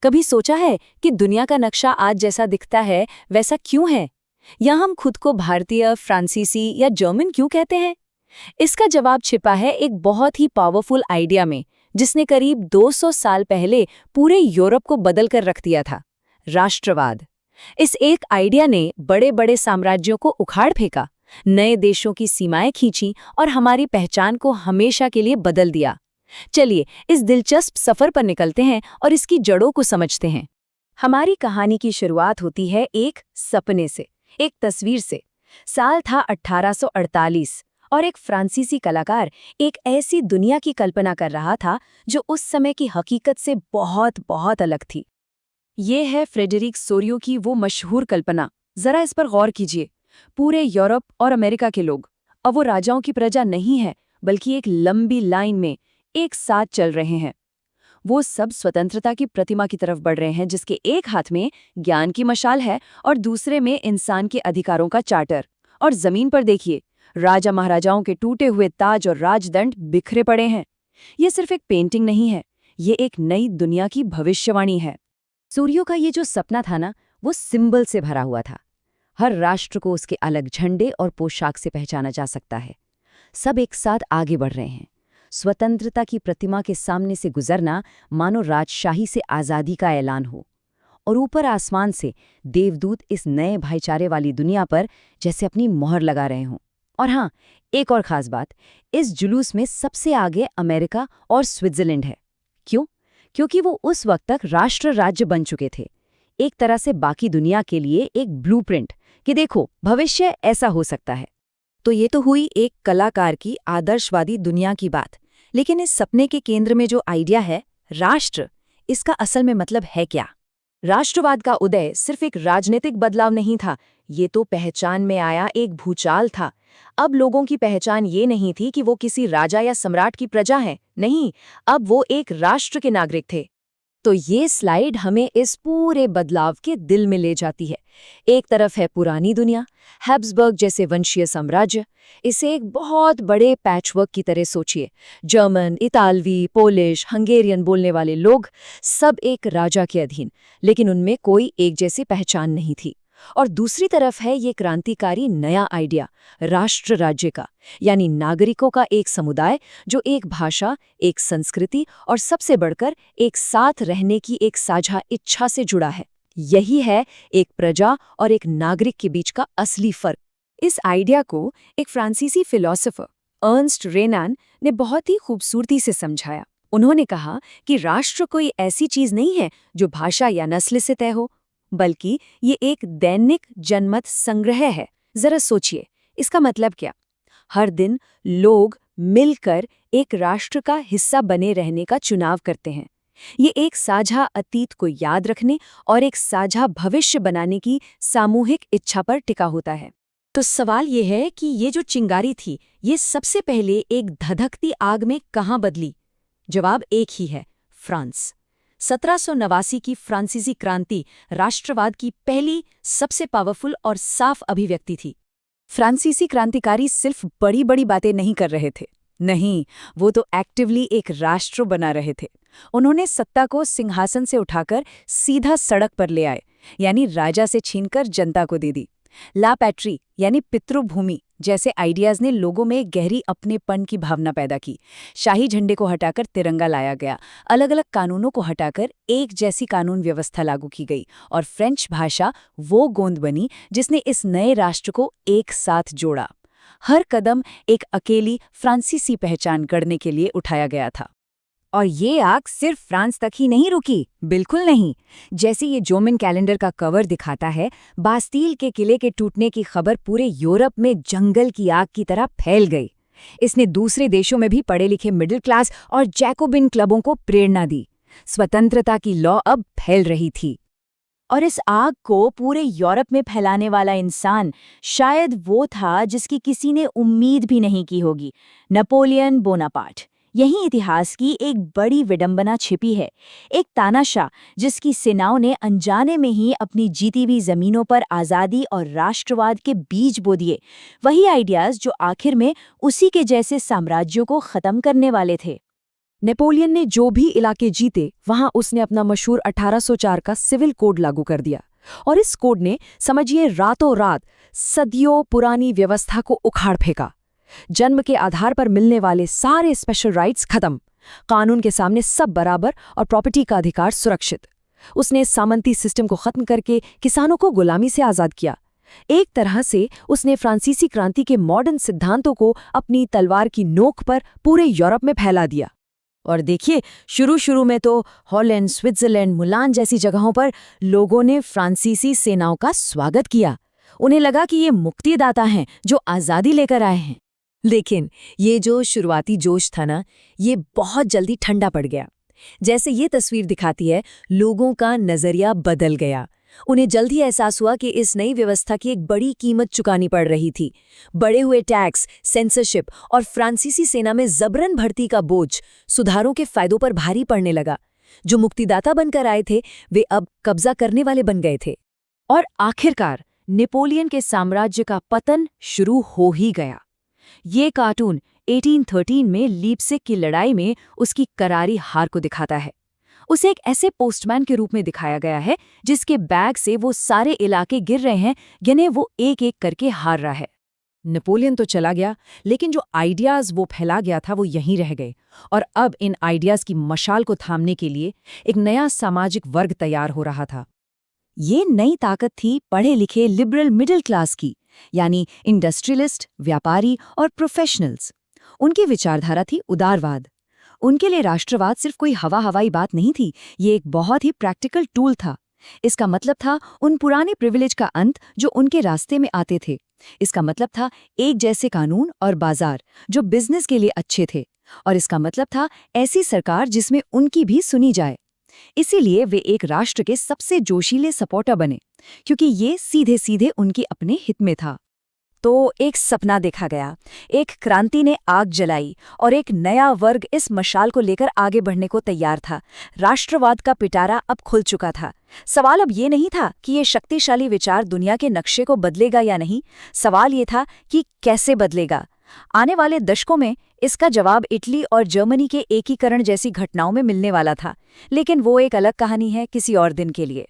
कभी सोचा है कि दुनिया का नक्शा आज जैसा दिखता है वैसा क्यों है? या हम खुद को भारतीय, फ्रांसीसी या जर्मन क्यों कहते हैं? इसका जवाब छिपा है एक बहुत ही पावरफुल आइडिया में, जिसने करीब 200 साल पहले पूरे यूरोप को बदल कर रख दिया था। राष्ट्रवाद। इस एक आइडिया ने बड़े बड़े साम्राज्यों को उखाड़ फेंका, नए देशों की सीमाएं खींची और हमारी पहचान को हमेशा के लिए बदल दिया। चलिए इस दिलचस्प सफर पर निकलते हैं और इसकी जड़ों को समझते हैं। हमारी कहानी की शुरुआत होती है एक सपने से, एक तस्वीर से। साल था 1848 और एक फ्रांसीसी कलाकार एक ऐसी दुनिया की कल्पना कर रहा था जो उस समय की हकीकत से बहुत बहुत अलग थी। ये है फ्रेडरिक सोरियो की वो मशहूर कल्पना। जरा इस पर गौर कीजिए। पूरे यूरोप और अमेरिका के लोग, अब वो राजाओं की प्रजा नहीं है, बल्कि एक लंबी लाइन में एक साथ चल रहे हैं। वो सब स्वतंत्रता की प्रतिमा की तरफ बढ़ रहे हैं, जिसके एक हाथ में ज्ञान की मशाल है और दूसरे में इंसान के अधिकारों का चार्टर। और जमीन पर देखिए, राजा महाराजाओं के टूटे हुए ताज और राजदंड बिखरे पड़े हैं। ये सिर्फ एक पेंटिंग नहीं है, ये एक नई दुनिया की भविष्यवाणी है। सूर्यों का ये जो सपना था ना, वो सिंबल से भरा हुआ था। हर राष्ट्र को उसके अलग झंडे और पोशाक से पहचाना जा सकता है। सब एक साथ आगे बढ़ रहे हैं। स्वतंत्रता की प्रतिमा के सामने से गुजरना मानो राजशाही से आज़ादी का ऐलान हो। और ऊपर आसमान से देवदूत इस नए भाईचारे वाली दुनिया पर जैसे अपनी मोहर लगा रहे हों। और हाँ, एक और ख़ास बात, इस जुलूस में सबसे आगे अमेरिका और स्विट्ज़रलैंड है। क्यों? क्योंकि वो उस वक्त तक राष्ट्र राज्य बन चुके थे। एक तरह से बाकी दुनिया के लिए एक ब्लूप्रिंट कि देखो, भविष्य ऐसा हो सकता है। तो ये तो हुई एक कलाकार की आदर्शवादी दुनिया की बात। लेकिन इस सपने के केंद्र में जो आइडिया है, राष्ट्र, इसका असल में मतलब है क्या? राष्ट्रवाद का उदय सिर्फ एक राजनीतिक बदलाव नहीं था, ये तो पहचान में आया एक भूचाल था। अब लोगों की पहचान ये नहीं थी कि वो किसी राजा या सम्राट की प्रजा हैं, नहीं, अब वो एक राष्ट्र के नागरिक थे। तो ये स्लाइड हमें इस पूरे बदलाव के दिल में ले जाती है। एक तरफ है पुरानी दुनिया, हैब्सबर्ग जैसे वंशीय साम्राज्य। इसे एक बहुत बड़े पैचवर्क की तरह सोचिए। जर्मन, इतालवी, पोलिश, हंगेरियन बोलने वाले लोग, सब एक राजा के अधीन, लेकिन उनमें कोई एक जैसी पहचान नहीं थी। और दूसरी तरफ है ये क्रांतिकारी नया आइडिया, राष्ट्र राज्य का, यानी नागरिकों का एक समुदाय जो एक भाषा, एक संस्कृति और सबसे बढ़कर एक साथ रहने की एक साझा इच्छा से जुड़ा है। यही है एक प्रजा और एक नागरिक के बीच का असली फर्क। इस आइडिया को एक फ्रांसीसी फिलोसोफर अर्नस्ट रेनान ने बहुत ही खूबसूरती से समझाया। उन्होंने कहा कि राष्ट्र कोई ऐसी चीज नहीं है जो भाषा या नस्ल से तय हो, बल्कि ये एक दैनिक जनमत संग्रह है। जरा सोचिए, इसका मतलब क्या? हर दिन लोग मिलकर एक राष्ट्र का हिस्सा बने रहने का चुनाव करते हैं। ये एक साझा अतीत को याद रखने और एक साझा भविष्य बनाने की सामूहिक इच्छा पर टिका होता है। तो सवाल ये है कि ये जो चिंगारी थी, ये सबसे पहले एक धधकती आग में कहाँ बदली? जवाब एक ही है, फ्रांस। 1789 की फ्रांसीसी क्रांति राष्ट्रवाद की पहली सबसे पावरफुल और साफ अभिव्यक्ति थी। फ्रांसीसी क्रांतिकारी सिर्फ बड़ी बड़ी बातें नहीं कर रहे थे, नहीं, वो तो एक्टिवली एक राष्ट्र बना रहे थे। उन्होंने सत्ता को सिंहासन से उठाकर सीधा सड़क पर ले आए, यानी राजा से छीनकर जनता को दे दी। ला पैट्री यानी पितृभूमि जैसे आइडियाज ने लोगों में गहरी अपनेपन की भावना पैदा की। शाही झंडे को हटाकर तिरंगा लाया गया, अलग अलग कानूनों को हटाकर एक जैसी कानून व्यवस्था लागू की गई, और फ्रेंच भाषा वो गोंद बनी जिसने इस नए राष्ट्र को एक साथ जोड़ा। हर कदम एक अकेली फ्रांसीसी पहचान गढ़ने के लिए उठाया गया था। और ये आग सिर्फ फ्रांस तक ही नहीं रुकी, बिल्कुल नहीं। जैसे ये रोमन कैलेंडर का कवर दिखाता है, बास्तील के किले के टूटने की खबर पूरे यूरोप में जंगल की आग की तरह फैल गई। इसने दूसरे देशों में भी पढ़े लिखे मिडिल क्लास और जैकोबिन क्लबों को प्रेरणा दी। स्वतंत्रता की लौ अब फैल रही थी। और इस आग को पूरे यूरोप में फैलाने वाला इंसान शायद वो था जिसकी किसी ने उम्मीद भी नहीं की होगी, नेपोलियन बोनापार्ट। यही इतिहास की एक बड़ी विडंबना छिपी है। एक तानाशाह जिसकी सेनाओं ने अनजाने में ही अपनी जीती हुई जमीनों पर आज़ादी और राष्ट्रवाद के बीज बो दिए। वही आइडियाज जो आखिर में उसी के जैसे साम्राज्यों को ख़त्म करने वाले थे। नेपोलियन ने जो भी इलाके जीते वहां उसने अपना मशहूर 1804 का सिविल कोड लागू कर दिया और इस कोड ने समझिए रातों रात सदियों पुरानी व्यवस्था को उखाड़ फेंका। जन्म के आधार पर मिलने वाले सारे स्पेशल राइट्स खत्म, कानून के सामने सब बराबर और प्रॉपर्टी का अधिकार सुरक्षित। उसने सामंती सिस्टम को खत्म करके किसानों को गुलामी से आज़ाद किया। एक तरह से उसने फ्रांसीसी क्रांति के मॉडर्न सिद्धांतों को अपनी तलवार की नोक पर पूरे यूरोप में फैला दिया। और देखिए, शुरू में तो हॉलैंड, स्विट्जरलैंड, मुलान जैसी जगहों पर लोगों ने फ्रांसीसी सेनाओं का स्वागत किया। उन्हें लगा कि ये मुक्तिदाता हैं जो आज़ादी लेकर आए हैं। लेकिन ये जो शुरुआती जोश था ना, ये बहुत जल्दी ठंडा पड़ गया। जैसे ये तस्वीर दिखाती है, लोगों का नज़रिया बदल गया। उन्हें जल्द ही एहसास हुआ कि इस नई व्यवस्था की एक बड़ी कीमत चुकानी पड़ रही थी। बढ़े हुए टैक्स, सेंसरशिप और फ्रांसीसी सेना में जबरन भर्ती का बोझ सुधारों के फायदों पर भारी पड़ने लगा। जो मुक्तिदाता बनकर आए थे, वे अब कब्जा करने वाले बन गए थे। और आखिरकार नेपोलियन के साम्राज्य का पतन शुरू हो ही गया। ये कार्टून 1813 में लीप्सिग की लड़ाई में उसकी करारी हार को दिखाता है। उसे एक ऐसे पोस्टमैन के रूप में दिखाया गया है जिसके बैग से वो सारे इलाके गिर रहे हैं, यानी वो एक एक करके हार रहा है। नेपोलियन तो चला गया, लेकिन जो आइडियाज वो फैला गया था वो यहीं रह गए। और अब इन आइडियाज की मशाल को थामने के लिए एक नया सामाजिक वर्ग तैयार हो रहा था। ये नई ताकत थी पढ़े लिखे लिबरल मिडिल क्लास की, यानी इंडस्ट्रियलिस्ट, व्यापारी और प्रोफेशनल्स। उनकी विचारधारा थी उदारवाद। उनके लिए राष्ट्रवाद सिर्फ कोई हवाई बात नहीं थी, ये एक बहुत ही प्रैक्टिकल टूल था। इसका मतलब था उन पुराने प्रिविलेज का अंत जो उनके रास्ते में आते थे। इसका मतलब था एक जैसे कानून और बाजार जो बिजनेस के लिए अच्छे थे। और इसका मतलब था ऐसी सरकार जिसमें उनकी भी सुनी जाए। इसीलिए वे एक राष्ट्र के सबसे जोशीले सपोर्टर बने, क्योंकि ये सीधे सीधे उनके अपने हित में था। तो एक सपना देखा गया, एक क्रांति ने आग जलाई और एक नया वर्ग इस मशाल को लेकर आगे बढ़ने को तैयार था। राष्ट्रवाद का पिटारा अब खुल चुका था। सवाल अब ये नहीं था कि ये शक्तिशाली विचार दुनिया के नक्शे को बदलेगा या नहीं, सवाल ये था कि कैसे बदलेगा। आने वाले दशकों में इसका जवाब इटली और जर्मनी के एकीकरण जैसी घटनाओं में मिलने वाला था, लेकिन वो एक अलग कहानी है, किसी और दिन के लिए।